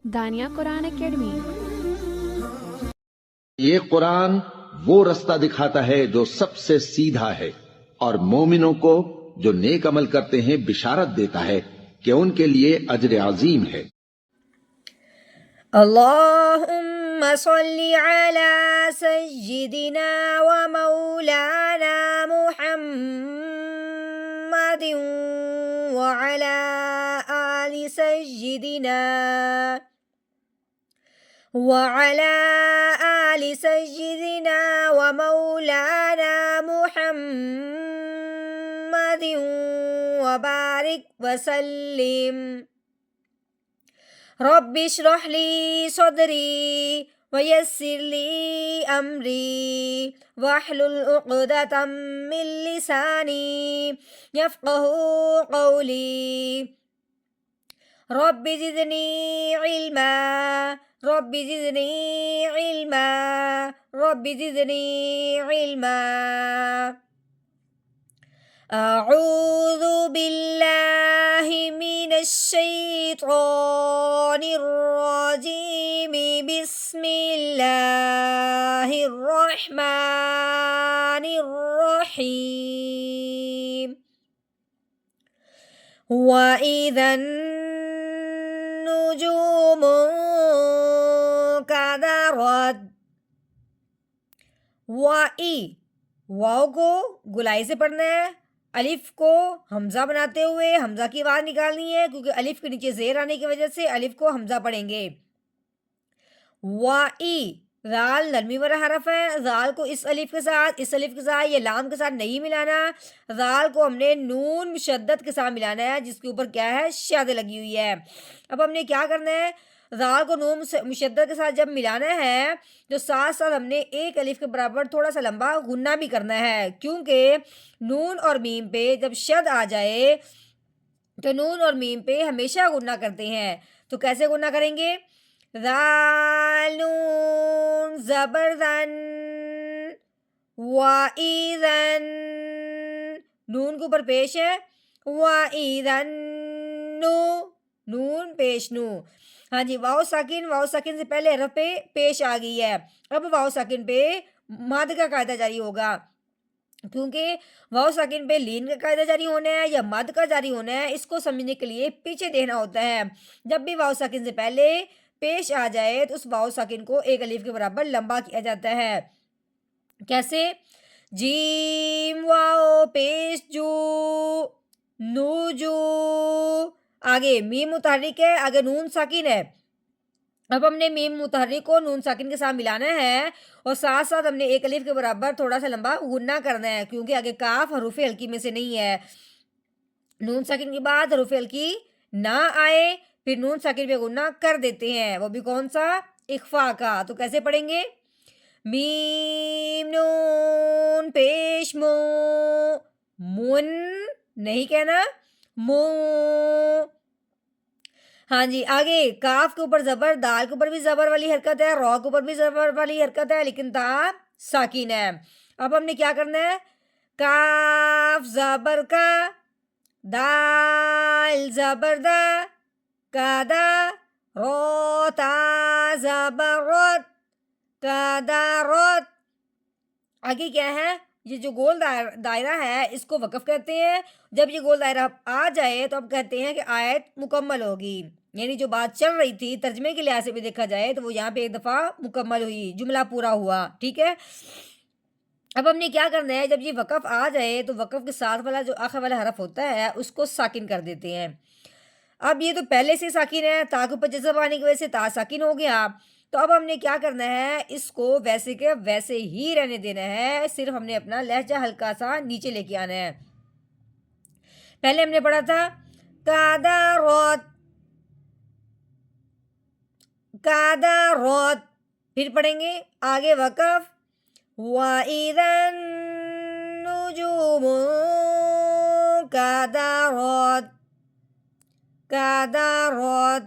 دانیہ قرآن academy. یہ قرآن وہ رستہ دکھاتا ہے جو سب سے سیدھا ہے، اور مومنوں کو جو نیک عمل کرتے ہیں بشارت دیتا ہے کہ ان کے لیے اجر عظیم ہے۔ اللہم صلی علی سیدنا و مولانا محمد وعلی آل سیدنا و مولانا محمد وبارک وسلم۔ رب اشرح لی صدری ویسر لی امری واحلل عقدۃ من لسانی یفقہوا قولی۔ رب زدنی علما رب زدنی علما رب زدنی علما۔ اعوذ باللہ من الشیطان الرجیم، بسم اللہ الرحمن الرحیم۔ وَإِذَا النُّجُومُ انكدرت۔ واؤ کو گلائی سے پڑھنا ہے، الف کو حمزہ بناتے ہوئے حمزہ کی آواز نکالنی ہے، کیونکہ الف کے نیچے زیر آنے کی وجہ سے الف کو حمزہ پڑھیں گے۔ رال نرمی والا حرف ہے، رال کو اس الف کے ساتھ یا لام کے ساتھ نہیں ملانا، رال کو ہم نے نون مشدد کے ساتھ ملانا ہے، جس کے اوپر کیا ہے، شد لگی ہوئی ہے۔ اب ہم نے کیا کرنا ہے، رال کو نون مشدد کے ساتھ جب ملانا ہے تو ساتھ ساتھ ہم نے ایک الف کے برابر تھوڑا سا لمبا غنہ بھی کرنا ہے، کیونکہ نون اور میم پہ جب شد آ جائے تو نون اور میم پہ ہمیشہ غنہ کرتے ہیں۔ تو کیسے غنہ کریں گے، ذال نون زبر ذن وَإِذَن، نون کے اوپر پیش ہے، وَإِذَن نون پیش نو۔ ہاں جی، واؤ ساکن سے پہلے حرف پہ پیش آ گئی ہے، اب واؤ ساکن پہ مد کا قاعدہ جاری ہوگا، کیونکہ واؤ ساکن پہ لین کا قاعدہ جاری ہونا ہے یا مد کا جاری ہونا ہے، اس کو سمجھنے کے لیے پیچھے دیکھنا ہوتا ہے۔ جب بھی واؤ ساکن سے پہلے پیش آ جائے تو اس واؤ ساکن کو ایک الف کے برابر لمبا کیا جاتا ہے۔ کیسے، جیم واؤ پیش جو نو جو، آگے میم متحرک ہے، آگے نون ساکن ہے، اب ہم نے میم متحرک کو نون ساکن کے ساتھ ملانا ہے اور ساتھ ساتھ ہم نے ایک الف کے برابر تھوڑا سا لمبا غنہ کرنا ہے، کیونکہ آگے کاف حروف ہلکی میں سے نہیں ہے۔ نون ساکن کے بعد حروف ہلکی نہ آئے پھر نون ساکن پہ غنہ کر دیتے ہیں، وہ بھی کون سا، اخفا کا۔ تو کیسے پڑھیں گے، میم نون پیش مو، من نہیں کہنا، مو۔ ہاں جی، آگے کاف کے اوپر زبر، دال کے اوپر بھی زبر والی حرکت ہے، رو کے اوپر بھی زبر والی حرکت ہے، لیکن تا ساکن ہے۔ اب ہم نے کیا کرنا ہے، کاف زبر کا، دال زبر دا، کادا، رو تا زبر رت، کادا رت۔ آگے کیا ہے، یہ جو گول دائرہ ہے اس کو وقف کہتے ہیں، جب یہ گول دائرہ آ جائے تو اب کہتے ہیں کہ آیت مکمل ہوگی، یعنی جو بات چل رہی تھی ترجمے کے لحاظ سے بھی دیکھا جائے تو وہ یہاں پہ ایک دفعہ مکمل ہوئی، جملہ پورا ہوا، ٹھیک ہے۔ اب ہم نے کیا کرنا ہے، جب یہ وقف آ جائے تو وقف کے ساتھ والا جو آخر والا حرف ہوتا ہے اس کو ساکن کر دیتے ہیں۔ اب یہ تو پہلے سے ساکن ہے، تا کے اوپر جزم آنے کی وجہ سے تا ساکن ہو گیا، تو اب ہم نے کیا کرنا ہے، اس کو ویسے کے ویسے ہی رہنے دینا ہے، صرف ہم نے اپنا لہجہ ہلکا سا نیچے لے کے آنا ہے۔ پہلے ہم نے پڑھا تھا کادا روت، کادا روت، پھر پڑھیں گے آگے وقف، وَإِذَا النُّجُومُ انكدرت، کادا روت۔